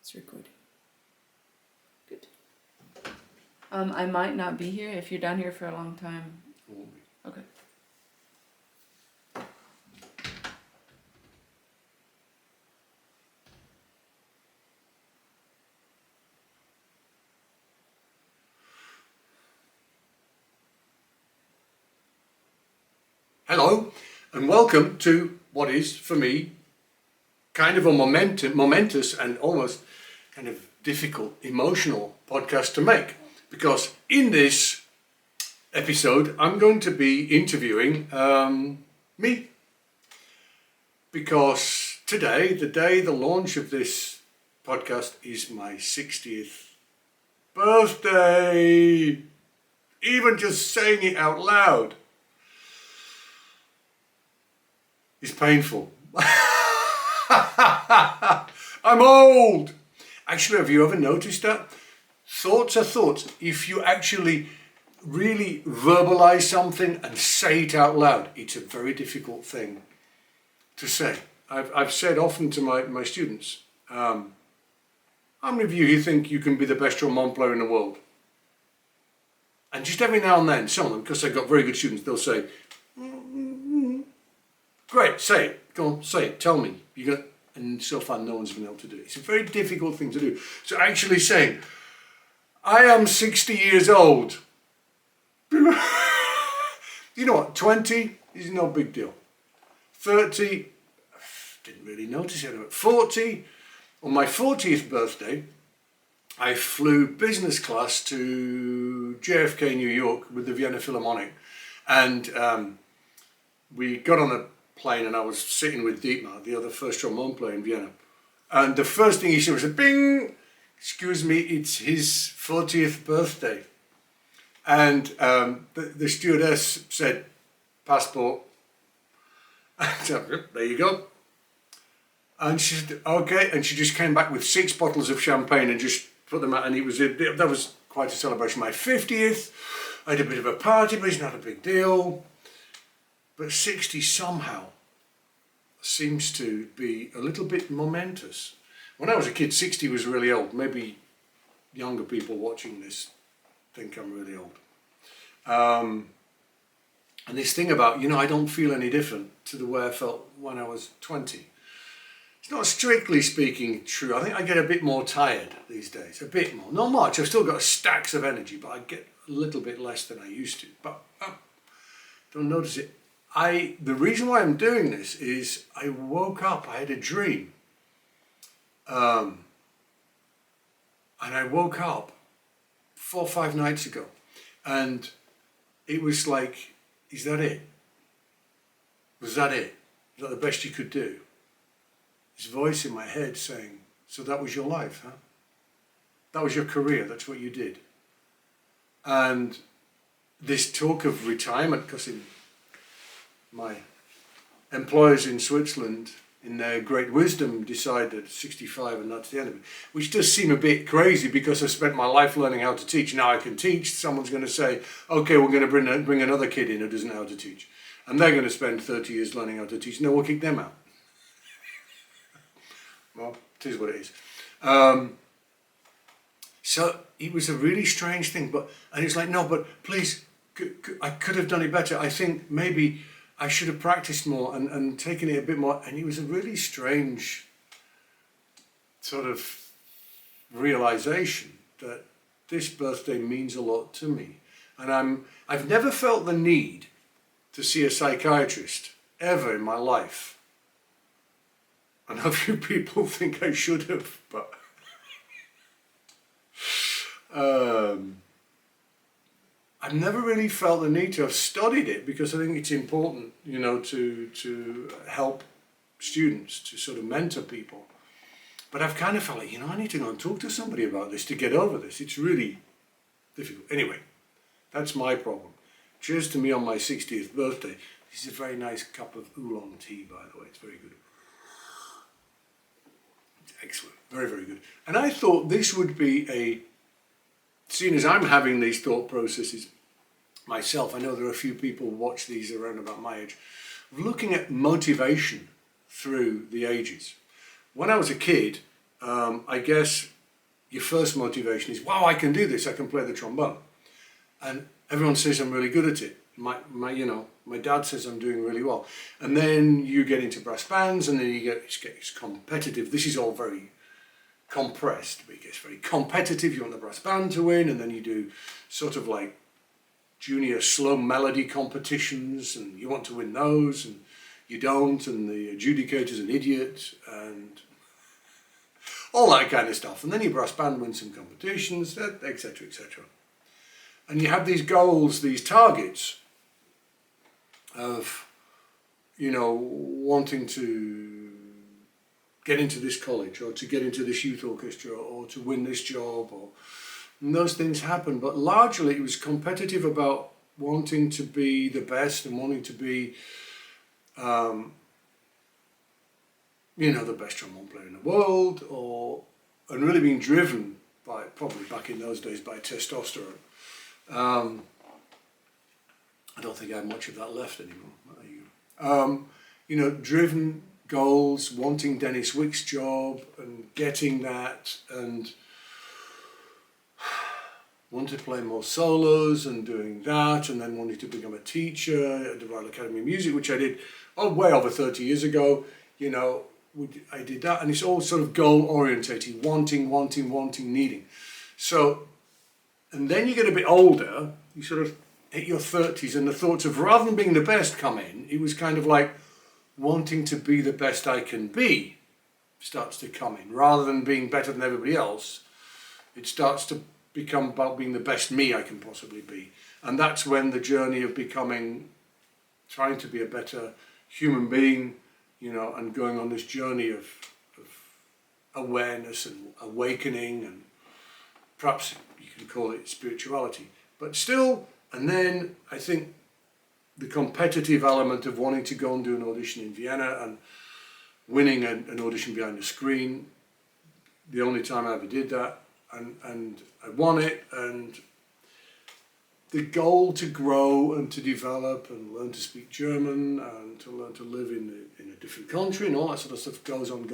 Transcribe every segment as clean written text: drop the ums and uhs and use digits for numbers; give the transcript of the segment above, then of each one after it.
It's recording. Good. I might not be here if you're down here for a long time. Won't be. Okay. Hello, and welcome to what is, for me, kind of a momentous and almost kind of difficult, emotional podcast to make. Because in this episode, I'm going to be interviewing me. Because today, the launch of this podcast is my 60th birthday. Even just saying it out loud is painful. I'm old. Actually, have you ever noticed that? Thoughts are thoughts. If you actually really verbalize something and say it out loud, it's a very difficult thing to say. I've said often to my students, how many of you think you can be the best trombone player in the world? And just every now and then, some of them, because they've got very good students, they'll say, great, say it. Go on, say it. Tell me. And so far, no one's been able to do it. It's a very difficult thing to do. So actually saying, I am 60 years old. You know what? 20 is no big deal. 30, didn't really notice it. 40, on my 40th birthday, I flew business class to JFK, New York, with the Vienna Philharmonic, and we got on a plane and I was sitting with Dietmar, the other first trombone player in Vienna. And the first thing he said was, bing, excuse me, it's his 40th birthday. And the stewardess said, passport. And so, there you go. And she said, okay. And she just came back with 6 bottles of champagne and just put them out. And that was quite a celebration. My 50th, I had a bit of a party, but it's not a big deal. But 60 somehow seems to be a little bit momentous. When I was a kid, 60 was really old. Maybe younger people watching this think I'm really old. And this thing about, I don't feel any different to the way I felt when I was 20. It's not strictly speaking true. I think I get a bit more tired these days. A bit more. Not much. I've still got stacks of energy, but I get a little bit less than I used to. But don't notice it. The reason why I'm doing this is I woke up, I had a dream. And I woke up 4 or 5 nights ago. And it was like, is that it? Was that it? Is that the best you could do? This voice in my head saying, so that was your life, huh? That was your career, that's what you did. And this talk of retirement, because my employers in Switzerland, in their great wisdom, decided 65 and that's the end of it. Which does seem a bit crazy because I spent my life learning how to teach. Now I can teach. Someone's going to say, okay, we're going to bring another kid in who doesn't know how to teach. And they're going to spend 30 years learning how to teach. No, we'll kick them out. Well, it is what it is. So it was a really strange thing. And it's like, no, but please, I could have done it better. I think maybe I should have practiced more and taken it a bit more. And it was a really strange sort of realization that this birthday means a lot to me. And I've never felt the need to see a psychiatrist ever in my life. And a few people think I should have, but I've never really felt the need to have studied it because I think it's important, to help students, to sort of mentor people. But I've kind of felt like, I need to go and talk to somebody about this to get over this. It's really difficult. Anyway, that's my problem. Cheers to me on my 60th birthday. This is a very nice cup of oolong tea, by the way. It's very good. It's excellent. Very, very good. And I thought this would be seeing as I'm having these thought processes myself, I know there are a few people who watch these around about my age, looking at motivation through the ages. When I was a kid, I guess your first motivation is, wow, I can do this, I can play the trombone. And everyone says I'm really good at it. My dad says I'm doing really well. And then you get into brass bands, and then it's competitive. This is all very compressed, but it gets very competitive. You want the brass band to win, and then you do sort of like junior slow melody competitions, and you want to win those, and you don't, and the adjudicator's an idiot, and all that kind of stuff. And then your brass band wins some competitions, etc., etc. And you have these goals, these targets of, wanting to get into this college, or to get into this youth orchestra, or to win this job, and those things happen. But largely it was competitive about wanting to be the best and wanting to be, the best trombone player in the world, and really being driven by, probably back in those days, by testosterone. I don't think I have much of that left anymore. Driven goals, wanting Dennis Wick's job and getting that, and wanted to play more solos and doing that, and then wanting to become a teacher at the Royal Academy of Music, which I did way over 30 years ago. I did that, and it's all sort of goal orientated, wanting, needing. So, and then you get a bit older, you sort of hit your 30s, and the thoughts of, rather than being the best come in, it was kind of like wanting to be the best I can be starts to come in. Rather than being better than everybody else, it starts to become about being the best me I can possibly be. And that's when the journey of trying to be a better human being, and going on this journey of awareness and awakening, and perhaps you can call it spirituality. But still, and then I think the competitive element of wanting to go and do an audition in Vienna and winning an audition behind the screen, the only time I ever did that, and I won it, and the goal to grow and to develop and learn to speak German and to learn to live in a different country and all that sort of stuff goes on.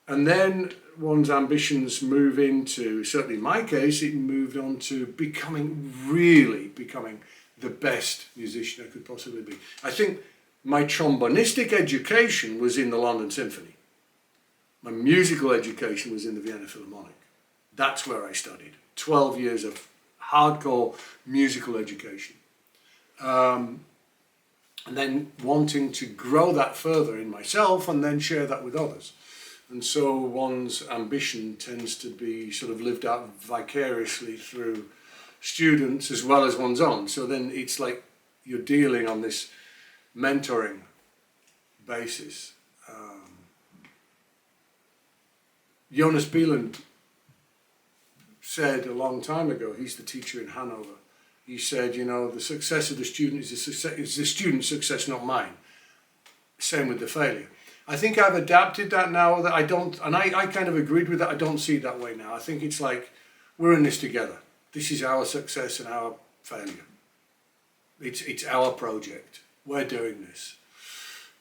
And then one's ambitions move into, certainly in my case, it moved on to becoming the best musician I could possibly be. I think my trombonistic education was in the London Symphony. My musical education was in the Vienna Philharmonic. That's where I studied. 12 years of hardcore musical education. And then wanting to grow that further in myself and then share that with others. And so one's ambition tends to be sort of lived out vicariously through students as well as one's own. So then it's like you're dealing on this mentoring basis. Jonas Bieland said a long time ago, he's the teacher in Hanover, he said, the success of the student is the student's success, not mine. Same with the failure. I think I've adapted that now, that I don't, and I kind of agreed with that. I don't see it that way now. I think it's like, we're in this together. This is our success and our failure. It's our project. We're doing this.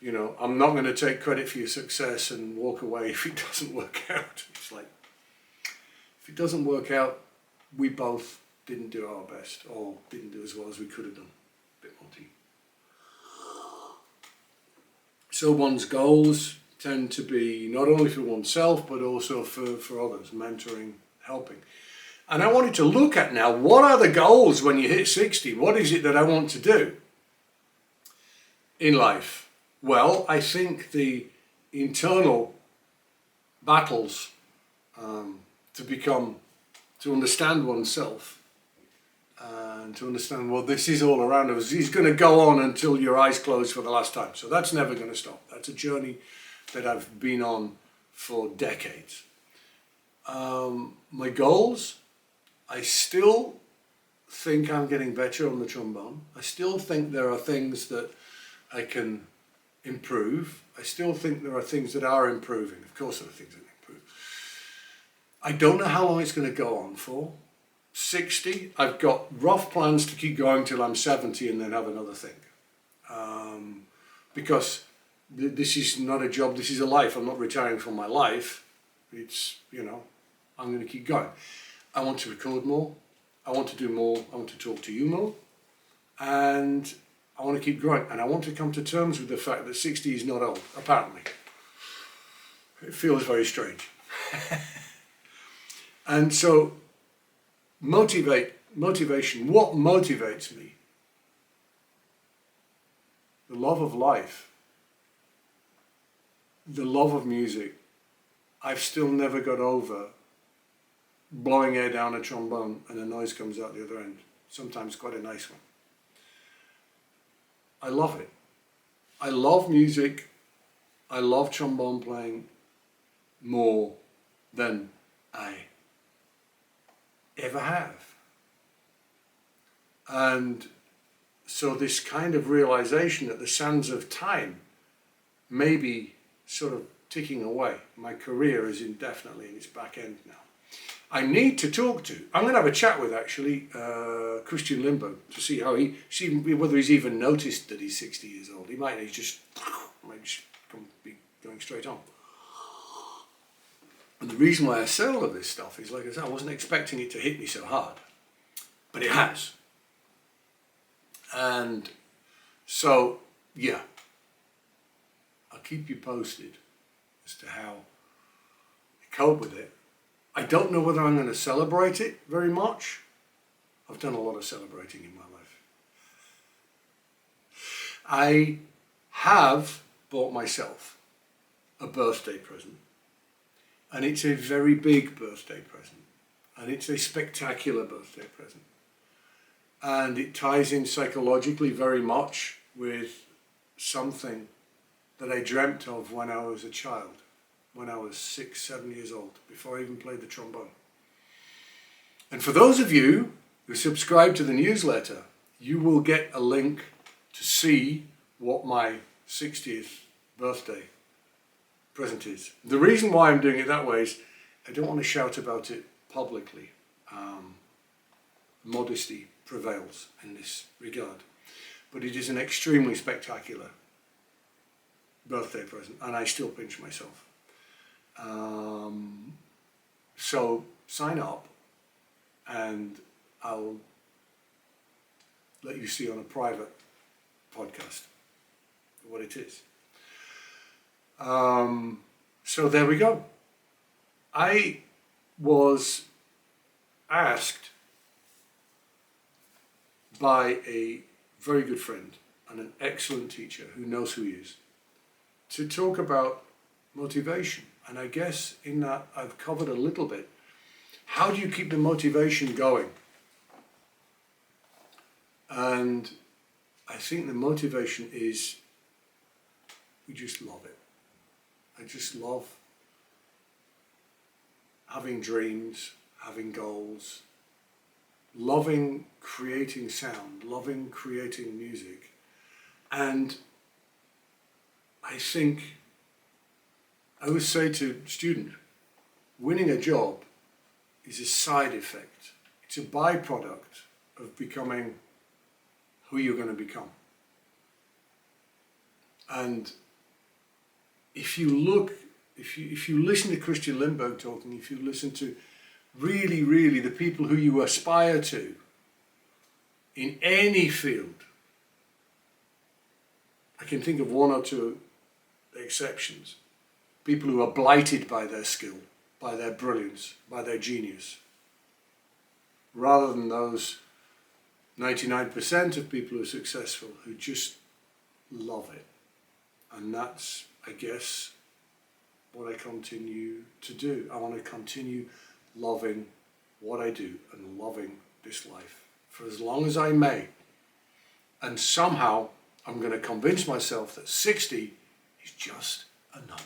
I'm not going to take credit for your success and walk away if it doesn't work out. It's like, if it doesn't work out, we both didn't do our best, or didn't do as well as we could have done. A bit more tea. So one's goals tend to be not only for oneself, but also for others, mentoring, helping. And I wanted to look at now, what are the goals when you hit 60? What is it that I want to do in life? Well, I think the internal battles to understand oneself and to understand, well, this is all around us. It's going to go on until your eyes close for the last time. So that's never going to stop. That's a journey that I've been on for decades. My goals, I still think I'm getting better on the trombone. I still think there are things that I can improve. I still think there are things that are improving. Of course there are things that improve. I don't know how long it's going to go on for. 60, I've got rough plans to keep going till I'm 70 and then have another thing. Because this is not a job, this is a life. I'm not retiring from my life. It's, I'm going to keep going. I want to record more. I want to do more. I want to talk to you more. And I want to keep growing. And I want to come to terms with the fact that 60 is not old, apparently. It feels very strange. And so, motivation, what motivates me? The love of life, the love of music. I've still never got over blowing air down a trombone and a noise comes out the other end. Sometimes quite a nice one. I love it. I love music. I love trombone playing more than I ever have. And so this kind of realization that the sands of time may be sort of ticking away. My career is indefinitely in its back end now. I need to talk to, I'm going to have a chat with actually Christian Limbo to see whether he's even noticed that he's 60 years old. He might just be going straight on. And the reason why I say all of this stuff is, like I said, I wasn't expecting it to hit me so hard, but it has. And so, yeah, I'll keep you posted as to how I cope with it. I don't know whether I'm going to celebrate it very much. I've done a lot of celebrating in my life. I have bought myself a birthday present. And it's a very big birthday present. And it's a spectacular birthday present. And it ties in psychologically very much with something that I dreamt of when I was a child, when I was 6, 7 years old, before I even played the trombone. And for those of you who subscribe to the newsletter, you will get a link to see what my 60th birthday present is. The reason why I'm doing it that way is I don't want to shout about it publicly. Modesty prevails in this regard. But it is an extremely spectacular birthday present, and I still pinch myself. So sign up and I'll let you see on a private podcast what it is. So there we go. I was asked by a very good friend and an excellent teacher who knows who he is to talk about motivation. And I guess in that I've covered a little bit. How do you keep the motivation going? And I think the motivation is we just love it. I just love having dreams, having goals, loving creating sound, loving creating music. And I think I would say to students, winning a job is a side effect. It's a byproduct of becoming who you're going to become. And if you listen to Christian Limbo talking, if you listen to really the people who you aspire to in any field, I can think of one or two exceptions. People who are blighted by their skill, by their brilliance, by their genius, rather than those 99% of people who are successful who just love it. And that's, I guess, what I continue to do. I want to continue loving what I do and loving this life for as long as I may. And somehow I'm going to convince myself that 60 is just a number.